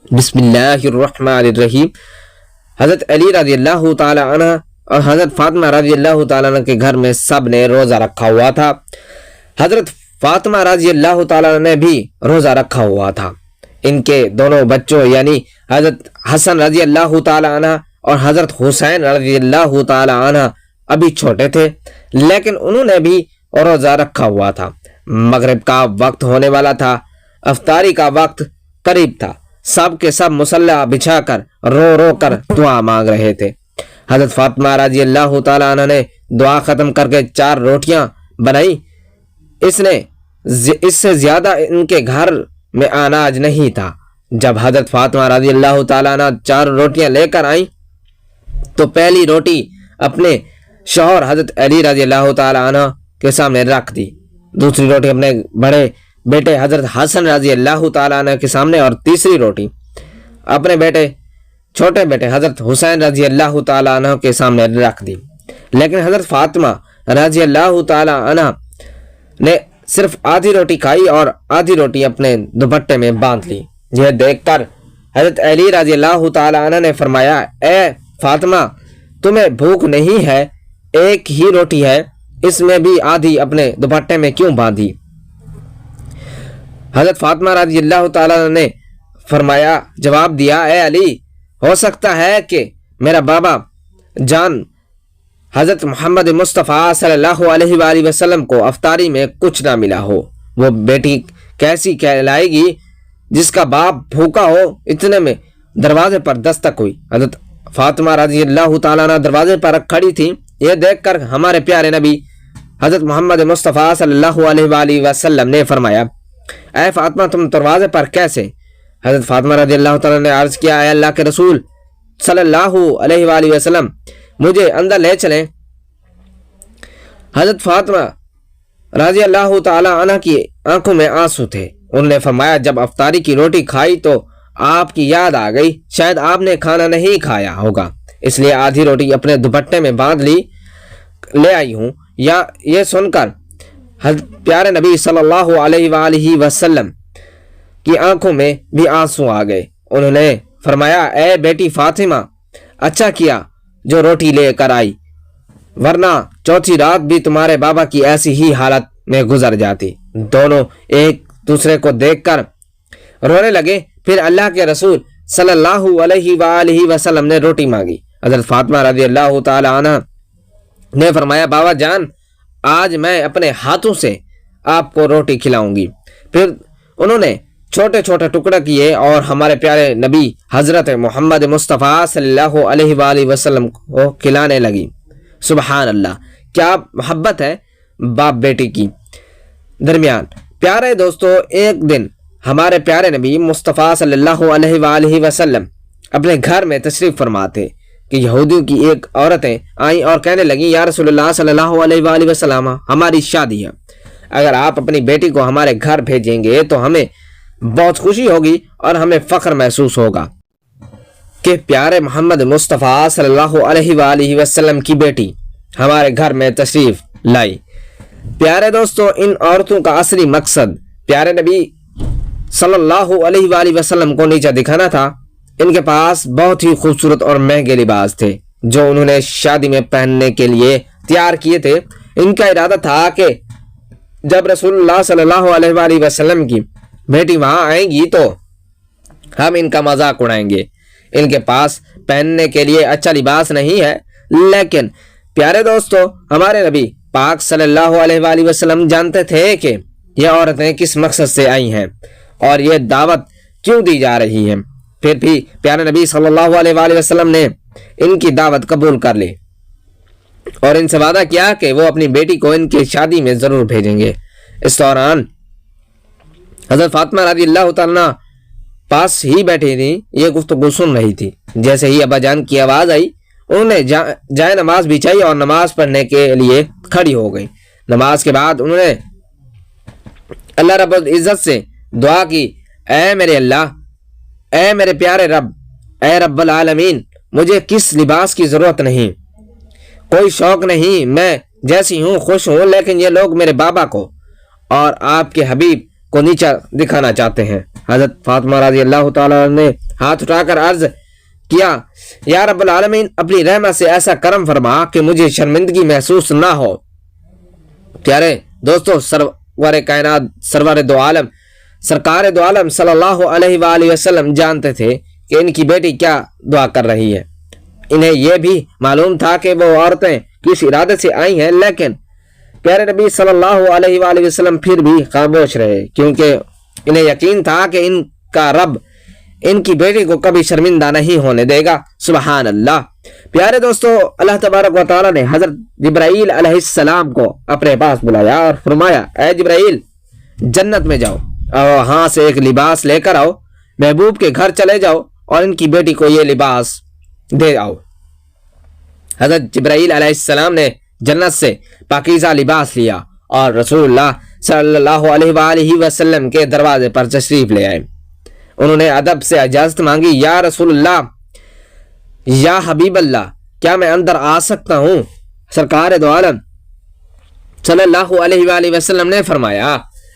بسم اللہ الرحمن الرحیم۔ حضرت علی رضی اللہ تعالی عنہ اور حضرت فاطمہ رضی اللہ تعالی عنہ کے گھر میں سب نے روزہ رکھا ہوا تھا۔ حضرت فاطمہ رضی اللہ تعالی عنہ نے بھی روزہ رکھا ہوا تھا۔ ان کے دونوں بچوں یعنی حضرت حسن رضی اللہ تعالی عنہ اور حضرت حسین رضی اللہ تعالی عنہ ابھی چھوٹے تھے، لیکن انہوں نے بھی روزہ رکھا ہوا تھا۔ مغرب کا وقت ہونے والا تھا، افطاری کا وقت قریب تھا۔ سب کے سب مصلی بچھا کر رو رو کر دعا مانگ رہے تھے۔ حضرت فاطمہ رضی اللہ تعالی عنہ نے دعا ختم کر کے 4 روٹیاں بنائی۔ اس سے زیادہ ان کے گھر میں اناج نہیں تھا۔ جب حضرت فاطمہ رضی اللہ تعالی عنہ 4 روٹیاں لے کر آئیں تو پہلی روٹی اپنے شوہر حضرت علی رضی اللہ تعالی عنہ کے سامنے رکھ دی، دوسری روٹی اپنے بڑے بیٹے حضرت حسن رضی اللہ تعالی عنہ کے سامنے، اور تیسری روٹی اپنے چھوٹے بیٹے حضرت حسین رضی اللہ تعالی عنہ کے سامنے رکھ دی۔ لیکن حضرت فاطمہ رضی اللہ تعالی عنہ نے صرف آدھی روٹی کھائی اور آدھی روٹی اپنے دوپٹے میں باندھ لی۔ یہ دیکھ کر حضرت علی رضی اللہ تعالی عنہ نے فرمایا، اے فاطمہ، تمہیں بھوک نہیں ہے؟ ایک ہی روٹی ہے، اس میں بھی آدھی اپنے دوپٹے میں کیوں باندھی؟ حضرت فاطمہ رضی اللہ تعالیٰ نے فرمایا، جواب دیا، اے علی، ہو سکتا ہے کہ میرا بابا جان حضرت محمد مصطفیٰ صلی اللہ علیہ وآلہ وسلم کو افطاری میں کچھ نہ ملا ہو۔ وہ بیٹی کیسی کہلائے گی جس کا باپ بھوکا ہو؟ اتنے میں دروازے پر دستک ہوئی۔ حضرت فاطمہ رضی اللہ تعالیٰ عنہ دروازے پر کھڑی تھی۔ یہ دیکھ کر ہمارے پیارے نبی حضرت محمد مصطفیٰ صلی اللہ علیہ وآلہ وسلم نے فرمایا، اے فاطمہ، تم دروازے پر کیسے؟ حضرت فاطمہ رضی اللہ تعالیٰ نے عرض کیا، اے اللہ کے رسول صلی اللہ علیہ وآلہ وسلم، مجھے اندر لے چلیں۔ حضرت فاطمہ رضی اللہ تعالیٰ عنہ کی آنکھوں میں آنسو تھے۔ انہوں نے فرمایا، جب افطاری کی روٹی کھائی تو آپ کی یاد آ گئی، شاید آپ نے کھانا نہیں کھایا ہوگا، اس لیے آدھی روٹی اپنے دوپٹے میں باندھ لے آئی ہوں۔ یا یہ سن کر پیارے نبی صلی اللہ علیہ وآلہ وسلم کی آنکھوں میں بھی آنسو آ گئے۔ انہوں نے فرمایا، اے بیٹی فاطمہ، اچھا کیا جو روٹی لے کر آئی، ورنہ چوتھی رات بھی تمہارے بابا کی ایسی ہی حالت میں گزر جاتی۔ دونوں ایک دوسرے کو دیکھ کر رونے لگے۔ پھر اللہ کے رسول صلی اللہ علیہ وآلہ وسلم نے روٹی مانگی۔ حضرت فاطمہ رضی اللہ تعالی عنہ نے فرمایا، بابا جان، آج میں اپنے ہاتھوں سے آپ کو روٹی کھلاؤں گی۔ پھر انہوں نے چھوٹے چھوٹے ٹکڑے کیے اور ہمارے پیارے نبی حضرت محمد مصطفیٰ صلی اللہ علیہ وآلہ وسلم کو کھلانے لگی۔ سبحان اللہ، کیا محبت ہے باپ بیٹی کی درمیان۔ پیارے دوستو، ایک دن ہمارے پیارے نبی مصطفیٰ صلی اللہ علیہ وآلہ وسلم اپنے گھر میں تشریف فرما تھے کہ یہودیوں کی ایک عورتیں آئیں اور کہنے لگیں، یا رسول اللہ صلی اللہ علیہ وآلہ وسلم، ہماری شادی ہے، اگر آپ اپنی بیٹی کو ہمارے گھر بھیجیں گے تو ہمیں بہت خوشی ہوگی اور ہمیں فخر محسوس ہوگا کہ پیارے محمد مصطفیٰ صلی اللہ علیہ وآلہ وسلم کی بیٹی ہمارے گھر میں تشریف لائی۔ پیارے دوستو، ان عورتوں کا اصلی مقصد پیارے نبی صلی اللہ علیہ وآلہ وسلم کو نیچا دکھانا تھا۔ ان کے پاس بہت ہی خوبصورت اور مہنگے لباس تھے جو انہوں نے شادی میں پہننے کے لیے تیار کیے تھے۔ ان کا ارادہ تھا کہ جب رسول اللہ صلی اللہ علیہ وآلہ وسلم کی بیٹی وہاں آئیں گی تو ہم ان کا مذاق اڑائیں گے۔ ان کے پاس پہننے کے لیے اچھا لباس نہیں ہے، لیکن پیارے دوستو، ہمارے نبی پاک صلی اللہ علیہ وآلہ وسلم جانتے تھے کہ یہ عورتیں کس مقصد سے آئی ہیں اور یہ دعوت کیوں دی جا رہی ہے۔ پھر بھی پیارے نبی صلی اللہ علیہ وآلہ وسلم نے ان کی دعوت قبول کر لی اور ان سے وعدہ کیا کہ وہ اپنی بیٹی کو ان کی شادی میں ضرور بھیجیں گے۔ اس دوران حضرت فاطمہ رضی اللہ تعالیٰ پاس ہی بیٹھی تھی، یہ گفتگو سن رہی تھی۔ جیسے ہی ابا جان کی آواز آئی، انہوں نے جائے نماز بچھائی اور نماز پڑھنے کے لیے کھڑی ہو گئی۔ نماز کے بعد انہوں نے اللہ رب العزت سے دعا کی، اے میرے اللہ، اے میرے پیارے رب، اے رب العالمین، مجھے کس لباس کی ضرورت نہیں، کوئی شوق نہیں، میں جیسی ہوں خوش ہوں، لیکن یہ لوگ میرے بابا کو اور آپ کے حبیب کو نیچا دکھانا چاہتے ہیں۔ حضرت فاطمہ رضی اللہ تعالیٰ نے ہاتھ اٹھا کر عرض کیا، یا رب العالمین اپنی رحمت سے ایسا کرم فرما کہ مجھے شرمندگی محسوس نہ ہو۔ پیارے دوستو، سرور کائنات، سرور دو عالم، سرکار دو عالم صلی اللہ علیہ وآلہ وسلم جانتے تھے کہ ان کی بیٹی کیا دعا کر رہی ہے۔ انہیں یہ بھی معلوم تھا کہ وہ عورتیں کس ارادے سے آئی ہیں، لیکن پیارے نبی صلی اللہ علیہ وآلہ وسلم پھر بھی خاموش رہے، کیونکہ انہیں یقین تھا کہ ان کا رب ان کی بیٹی کو کبھی شرمندہ نہیں ہونے دے گا۔ سبحان اللہ۔ پیارے دوستو، اللہ تبارک و تعالیٰ نے حضرت جبرائیل علیہ السلام کو اپنے پاس بلایا اور فرمایا، اے جبرائیل، جنت میں جاؤ اور وہاں سے ایک لباس لے کر آؤ، محبوب کے گھر چلے جاؤ اور ان کی بیٹی کو یہ لباس دے آؤ۔ حضرت جبرائیل علیہ السلام نے جنت سے پاکیزہ لباس لیا اور رسول اللہ صلی اللہ علیہ وآلہ وسلم کے دروازے پر تشریف لے آئے۔ انہوں نے ادب سے اجازت مانگی، یا رسول اللہ، یا حبیب اللہ، کیا میں اندر آ سکتا ہوں؟ سرکار دو عالم صلی اللہ علیہ وآلہ وسلم نے فرمایا،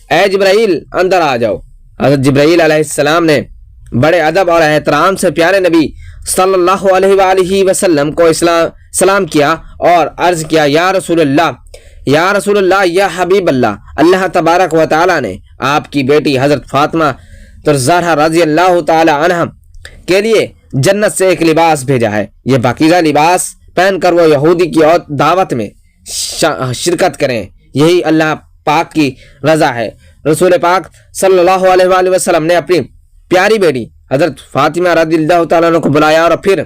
اے جبرائیل، اندر آ جاؤ۔ حضرت جبرائیل علیہ السلام نے بڑے ادب اور احترام سے پیارے نبی صلی اللہ علیہ وآلہ وسلم کو سلام کیا اور عرض کیا، یا رسول اللہ، یا رسول اللہ، یا حبیب اللہ، اللہ تبارک و تعالیٰ نے آپ کی بیٹی حضرت فاطمہ زہرا رضی اللہ تعالی عنہ کے لیے جنت سے ایک لباس بھیجا ہے۔ یہ پاکیزہ لباس پہن کر وہ یہودی کی دعوت میں شرکت کریں، یہی اللہ پاک کی رضا ہے۔ رسول پاک صلی اللہ علیہ وآلہ وسلم نے اپنی پیاری بیٹی حضرت فاطمہ رضی اللہ تعالیٰ عنہ کو بلایا اور پھر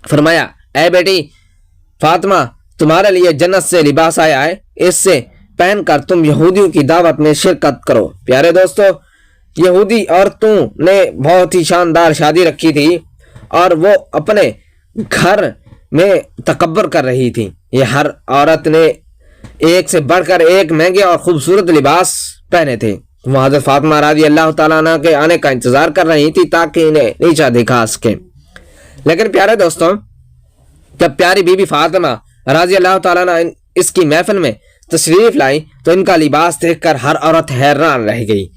فرمایا، اے بیٹی فاطمہ، تمہارے لیے جنت سے لباس آیا ہے، اس سے پہن کر تم یہودیوں کی دعوت میں شرکت کرو۔ پیارے دوستو، یہودی عورتوں نے بہت ہی شاندار شادی رکھی تھی اور وہ اپنے گھر میں تکبر کر رہی تھی۔ یہ ہر عورت نے ایک سے بڑھ کر ایک مہنگے اور خوبصورت لباس پہنے تھے۔ وہ حضرت فاطمہ رضی اللہ تعالیٰ عنہ کے آنے کا انتظار کر رہی تھی تاکہ انہیں نیچا دکھا سکیں۔ لیکن پیارے دوستوں، جب پیاری بی بی فاطمہ رضی اللہ تعالیٰ عنہ اس کی محفل میں تشریف لائی تو ان کا لباس دیکھ کر ہر عورت حیران رہ گئی۔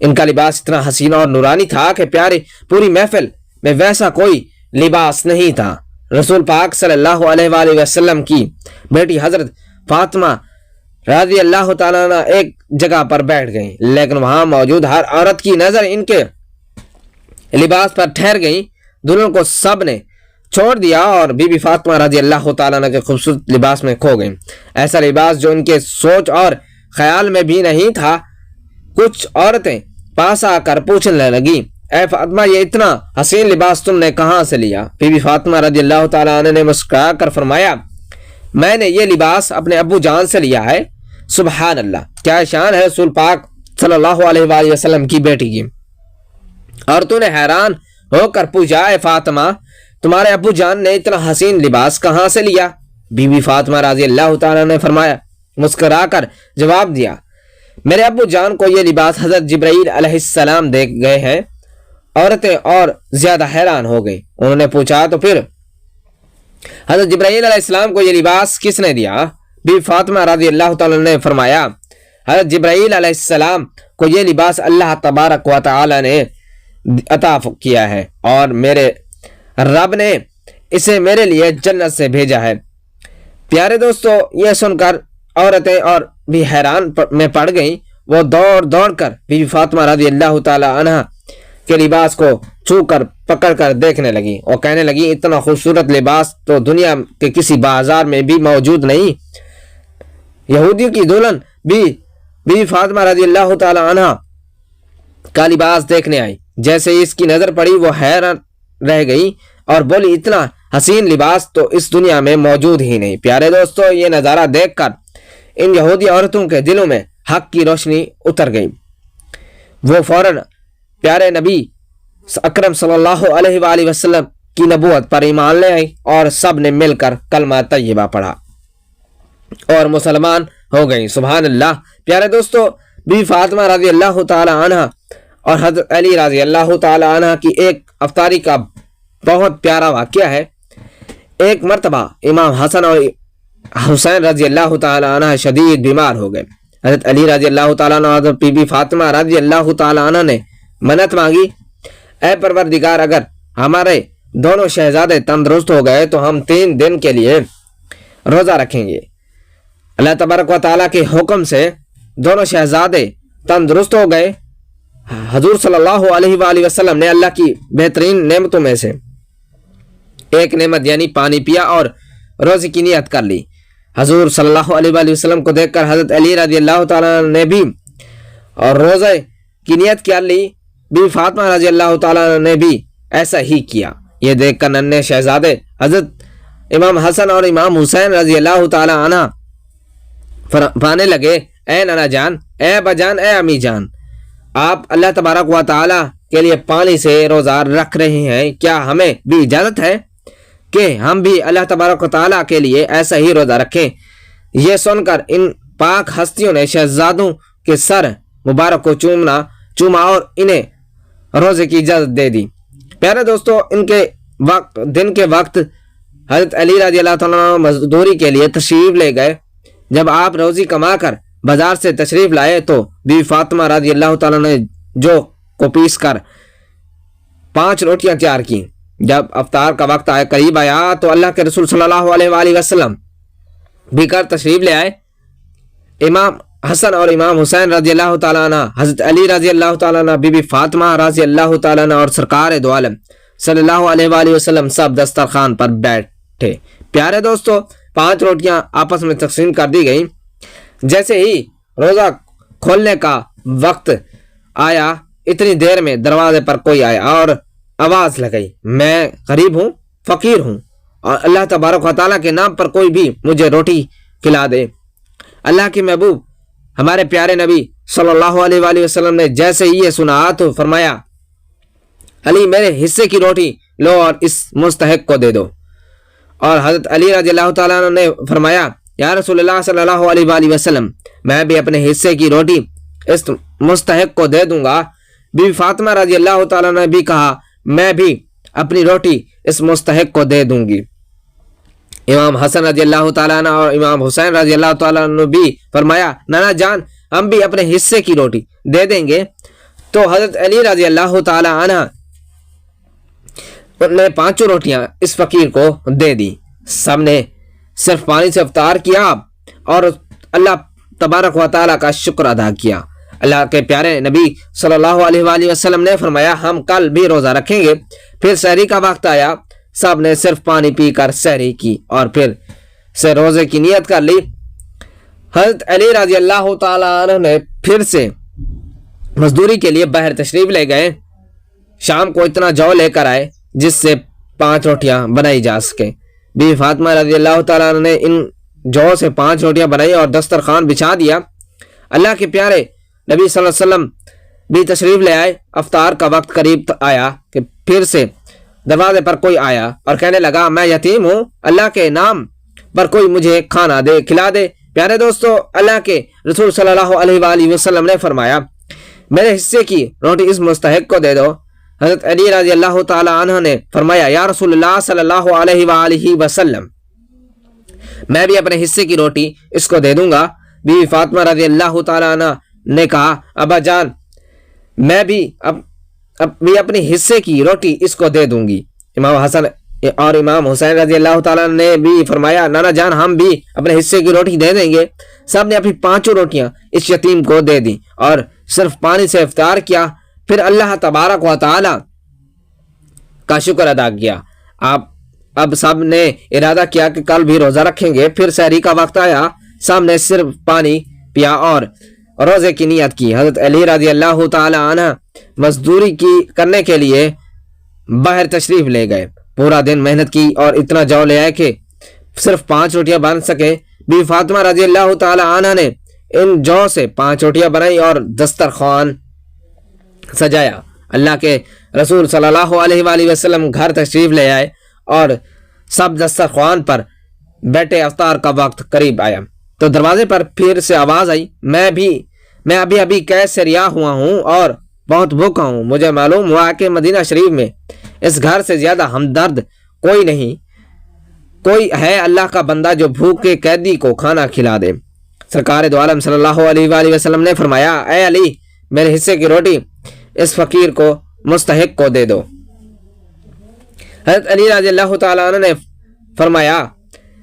ان کا لباس اتنا حسین اور نورانی تھا کہ پیاری پوری محفل میں ویسا کوئی لباس نہیں تھا۔ رسول پاک صلی اللہ علیہ وآلہ وسلم کی بیٹی حضرت فاطمہ رضی اللہ تعالیٰ عنہ ایک جگہ پر بیٹھ گئیں، لیکن وہاں موجود ہر عورت کی نظر ان کے لباس پر ٹھہر گئی۔ دلہن کو سب نے چھوڑ دیا اور بی بی فاطمہ رضی اللہ تعالیٰ عنہ کے خوبصورت لباس میں کھو گئیں، ایسا لباس جو ان کے سوچ اور خیال میں بھی نہیں تھا۔ کچھ عورتیں پاس آ کر پوچھنے لگی، اے فاطمہ، یہ اتنا حسین لباس تم نے کہاں سے لیا؟ بی بی فاطمہ رضی اللہ تعالیٰ عنہ نے مسکرا کر فرمایا، میں نے یہ لباس اپنے ابو جان سے لیا ہے۔ سبحان اللہ، کیا شان ہے رسول پاک صلی اللہ علیہ وآلہ وسلم کی بیٹی کی۔ عورتوں نے حیران ہو کر پوچھا، اے فاطمہ، تمہارے ابو جان نے اتنا حسین لباس کہاں سے لیا؟ بی بی فاطمہ رضی اللہ تعالیٰ نے فرمایا، مسکرا کر جواب دیا، میرے ابو جان کو یہ لباس حضرت جبرائیل علیہ السلام دے گئے ہیں۔ عورتیں اور زیادہ حیران ہو گئی۔ انہوں نے پوچھا، تو پھر حضرت جبرائیل علیہ السلام کو یہ لباس کس نے دیا؟ بی فاطمہ رضی اللہ تعالیٰ نے فرمایا، حضرت جبرائیل علیہ السلام کو یہ لباس اللہ تبارک و تعالیٰ نے عطا کیا ہے اور میرے رب نے اسے میرے لیے جنت سے بھیجا ہے۔ پیارے دوستو، یہ سن کر عورتیں اور بھی حیران میں پڑ گئیں۔ وہ دوڑ دوڑ کر بی بی فاطمہ رضی اللہ تعالی عنہ کے لباس کو چھو کر پکڑ کر دیکھنے لگی اور کہنے لگی، اتنا خوبصورت لباس تو دنیا کے کسی بازار میں بھی موجود نہیں۔ یہودیوں کی دلہن بھی بی بی فاطمہ رضی اللہ تعالی عنہ کا لباس دیکھنے آئی۔ جیسے اس کی نظر پڑی وہ حیران رہ گئی اور بولی، اتنا حسین لباس تو اس دنیا میں موجود ہی نہیں۔ پیارے دوستو، یہ نظارہ دیکھ کر ان یہودی عورتوں کے دلوں میں حق کی روشنی اتر گئی۔ وہ فوراً پیارے نبی اکرم صلی اللہ علیہ وآلہ وسلم کی نبوت پر ایمان لے آئی اور سب نے مل کر کلمہ طیبہ پڑھا اور مسلمان ہو گئیں۔ سبحان اللہ۔ پیارے دوستو، بی فاطمہ رضی اللہ تعالی عنہ اور حضرت علی رضی اللہ تعالی عنہ کی ایک افطاری کا بہت پیارا واقعہ ہے۔ ایک مرتبہ امام حسن اور حسین رضی اللہ تعالی عنہ شدید بیمار ہو گئے۔ حضرت علی رضی اللہ تعالیٰ عنہ اور بی بی فاطمہ رضی اللہ تعالیٰ عنہ نے منت مانگی، اے پروردگار اگر ہمارے دونوں شہزادے تندرست ہو گئے تو ہم 3 دن کے لیے روزہ رکھیں گے۔ اللہ تبارک و تعالیٰ کے حکم سے دونوں شہزادے تندرست ہو گئے۔ حضور صلی اللہ علیہ وآلہ وسلم نے اللہ کی بہترین نعمتوں میں سے ایک نعمت یعنی پانی پیا اور روزے کی نیت کر لی۔ حضور صلی اللہ علیہ وآلہ وسلم کو دیکھ کر حضرت علی رضی اللہ تعالیٰ نے بھی اور روزے کی نیت کر لی۔ بی فاطمہ رضی اللہ تعالیٰ نے بھی ایسا ہی کیا۔ یہ دیکھ کر ننھے شہزادے حضرت امام حسن اور امام حسین رضی اللہ تعالیٰ عنہ فرمانے لگے، اے نانا جان، اے ابا جان، اے امی جان، آپ اللہ تبارک و تعالیٰ کے لیے پانی سے روزہ رکھ رہے ہیں، کیا ہمیں بھی اجازت ہے کہ ہم بھی اللہ تبارک و تعالیٰ کے لیے ایسا ہی روزہ رکھیں؟ یہ سن کر ان پاک ہستیوں نے شہزادوں کے سر مبارک کو چوما اور انہیں روزے کی اجازت دے دی۔ پیارے دوستو، دن کے وقت حضرت علی رضی اللہ تعالیٰ مزدوری کے لیے تشریف لے گئے۔ جب آپ روزی کما کر بازار سے تشریف لائے تو بی فاطمہ رضی اللہ تعالیٰ نے جو کو پیس کر 5 روٹیاں تیار کی۔ جب افطار کا وقت قریب آیا تو اللہ کے رسول صلی اللہ علیہ وآلہ وسلم بھی کر تشریف لے آئے۔ امام حسن اور امام حسین رضی اللہ تعالیٰ عنہ، حضرت علی رضی اللہ تعالیٰ عنہ، بی بی فاطمہ رضی اللہ تعالیٰ عنہ اور سرکار دو عالم صلی اللہ علیہ وآلہ وسلم سب دسترخوان پر بیٹھے۔ پیارے دوستو، 5 روٹیاں آپس میں تقسیم کر دی گئیں۔ جیسے ہی روزہ کھولنے کا وقت آیا، اتنی دیر میں دروازے پر کوئی آیا اور آواز لگائی، میں غریب ہوں، فقیر ہوں، اور اللہ تبارک و تعالیٰ کے نام پر کوئی بھی مجھے روٹی کھلا دے۔ اللہ کے محبوب ہمارے پیارے نبی صلی اللہ علیہ وآلہ وسلم نے جیسے ہی یہ سنا تو فرمایا، علی میرے حصے کی روٹی لو اور اس مستحق کو دے دو۔ اور حضرت علی رضی اللہ تعالیٰ عنہ نے فرمایا، یا رسول اللہ صلی اللہ علیہ وآلہ وسلم، میں بھی اپنے حصے کی روٹی اس مستحق کو دے دوں گا۔ بی فاطمہ رضی اللہ تعالیٰ نے بھی کہا، میں بھی اپنی روٹی اس مستحق کو دے دوں گی۔ امام حسن رضی اللہ تعالیٰ عنہ اور امام حسین رضی اللہ تعالیٰ عنہ نے بھی فرمایا، نانا جان، ہم بھی اپنے حصے کی روٹی دے دیں گے۔ تو حضرت علی رضی اللہ تعالیٰ عنہ نے 5 روٹیاں اس فقیر کو دے دی۔ سب نے صرف پانی سے افطار کیا اور اللہ تبارک و تعالیٰ کا شکر ادا کیا۔ اللہ کے پیارے نبی صلی اللہ علیہ وآلہ وسلم نے فرمایا، ہم کل بھی روزہ رکھیں گے۔ پھر سحری کا وقت آیا، سب نے صرف پانی پی کر سحری کی اور پھر سے روزے کی نیت کر لی۔ حضرت علی رضی اللہ تعالیٰ عنہ نے پھر سے مزدوری کے لیے باہر تشریف لے گئے۔ شام کو اتنا جو لے کر آئے جس سے 5 روٹیاں بنائی جا سکیں۔ بی فاطمہ رضی اللہ تعالیٰ عنہ نے ان جو سے 5 روٹیاں بنائی اور دسترخوان بچھا دیا۔ اللہ کے پیارے نبی صلی اللہ علیہ وسلم بھی تشریف لے آئے۔ افطار کا وقت قریب آیا کہ پھر سے دروازے پر کوئی آیا اور کہنے لگا، میں یتیم ہوں، اللہ کے نام پر کوئی مجھے کھانا دے، کھلا دے۔ پیارے دوستو، اللہ کے رسول صلی اللہ علیہ وآلہ وسلم نے فرمایا، میرے حصے کی روٹی اس مستحق کو دے دو۔ حضرت علی رضی اللہ تعالی عنہ نے فرمایا، یا رسول اللہ صلی اللہ علیہ وآلہ وسلم، میں بھی اپنے حصے کی روٹی اس کو دے دوں گا۔ بی بی فاطمہ رضی اللہ تعالی عنہ نے کہا، ابا جان، میں بھی اپنے حصے کی روٹی اس کو دے دوں گی۔ امام حسن اور امام حسین رضی اللہ تعالیٰ نے بھی فرمایا، نانا جان، ہم بھی اپنے حصے کی روٹی دے دیں گے۔ سب نے اپنی 5 روٹیاں اس یتیم کو دے دی اور صرف پانی سے افطار کیا۔ پھر اللہ تبارک و تعالی کا شکر ادا کیا۔ اب سب نے ارادہ کیا کہ کل بھی روزہ رکھیں گے۔ پھر سحری کا وقت آیا، سب نے صرف پانی پیا اور روزے کی نیت کی۔ حضرت علی رضی اللہ تعالی عنہ مزدوری کرنے کے لیے باہر تشریف لے گئے۔ پورا دن محنت کی اور اتنا جو لے آئے کہ صرف 5 روٹیاں بن سکے۔ بی فاطمہ رضی اللہ تعالی عنہ نے ان جو سے 5 روٹیاں بنائی اور دسترخوان سجایا۔ اللہ کے رسول صلی اللہ علیہ وآلہ وسلم گھر تشریف لے آئے اور سب دسترخوان پر بیٹھے۔ افطار کا وقت قریب آیا تو دروازے پر پھر سے آواز آئی، میں ابھی قید سے رہا ہوا ہوں اور بہت بھوکا ہوں۔ مجھے معلوم ہوا کہ مدینہ شریف میں اس گھر سے زیادہ ہمدرد کوئی نہیں، کوئی ہے اللہ کا بندہ جو بھوکے قیدی کو کھانا کھلا دے۔ سرکار دو عالم صلی اللہ علیہ وآلہ وسلم نے فرمایا اے علی میرے حصے کی روٹی اس فقیر کو مستحق کو دے دو۔ حضرت علی رضی اللہ تعالیٰ عنہ نے فرمایا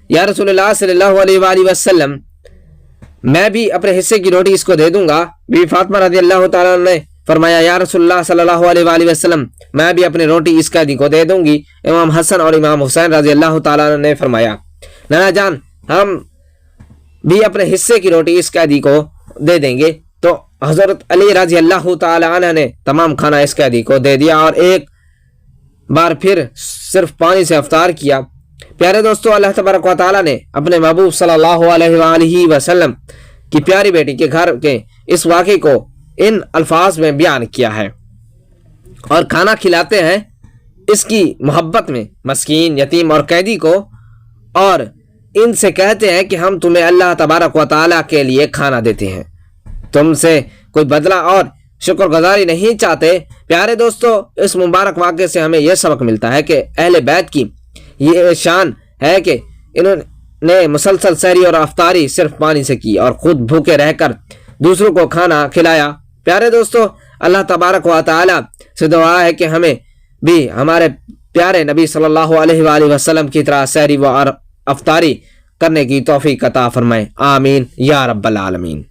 یا رسول اللہ صلی اللہ علیہ وآلہ وسلم میں بھی اپنے حصے کی روٹی اس کو دے دوں گا۔ بی بی فاطمہ رضی اللہ تعالیٰ عنہ نے فرمایا یا رسول اللہ صلی اللہ علیہ وآلہ وسلم میں بھی اپنی روٹی اس قیدی کو دے دوں گی۔ امام حسن اور امام حسین رضی اللہ تعالیٰ عنہ نے فرمایا نانا جان ہم بھی اپنے حصے کی روٹی اس قیدی کو دے دیں گے۔ تو حضرت علی رضی اللہ تعالیٰ عنہ نے تمام کھانا اس قیدی کو دے دیا اور ایک بار پھر صرف پانی سے افطار کیا۔ پیارے دوستو، اللہ تبارک و تعالیٰ نے اپنے محبوب صلی اللہ علیہ وآلہ وسلم کی پیاری بیٹی کے گھر کے اس واقعے کو ان الفاظ میں بیان کیا ہے اور کھانا کھلاتے ہیں اس کی محبت میں مسکین، یتیم اور قیدی کو، اور ان سے کہتے ہیں کہ ہم تمہیں اللہ تبارک و تعالیٰ کے لیے کھانا دیتے ہیں، تم سے کوئی بدلہ اور شکر گزاری نہیں چاہتے۔ پیارے دوستو، اس مبارک واقعے سے ہمیں یہ سبق ملتا ہے کہ اہل بیت کی یہ شان ہے کہ انہوں نے مسلسل سحری اور افطاری صرف پانی سے کی اور خود بھوکے رہ کر دوسروں کو کھانا کھلایا۔ پیارے دوستو، اللہ تبارک و تعالیٰ سے دعا ہے کہ ہمیں بھی ہمارے پیارے نبی صلی اللہ علیہ وآلہ وسلم کی طرح سحری و افطاری کرنے کی توفیق عطا فرمائے، آمین یا رب العالمین۔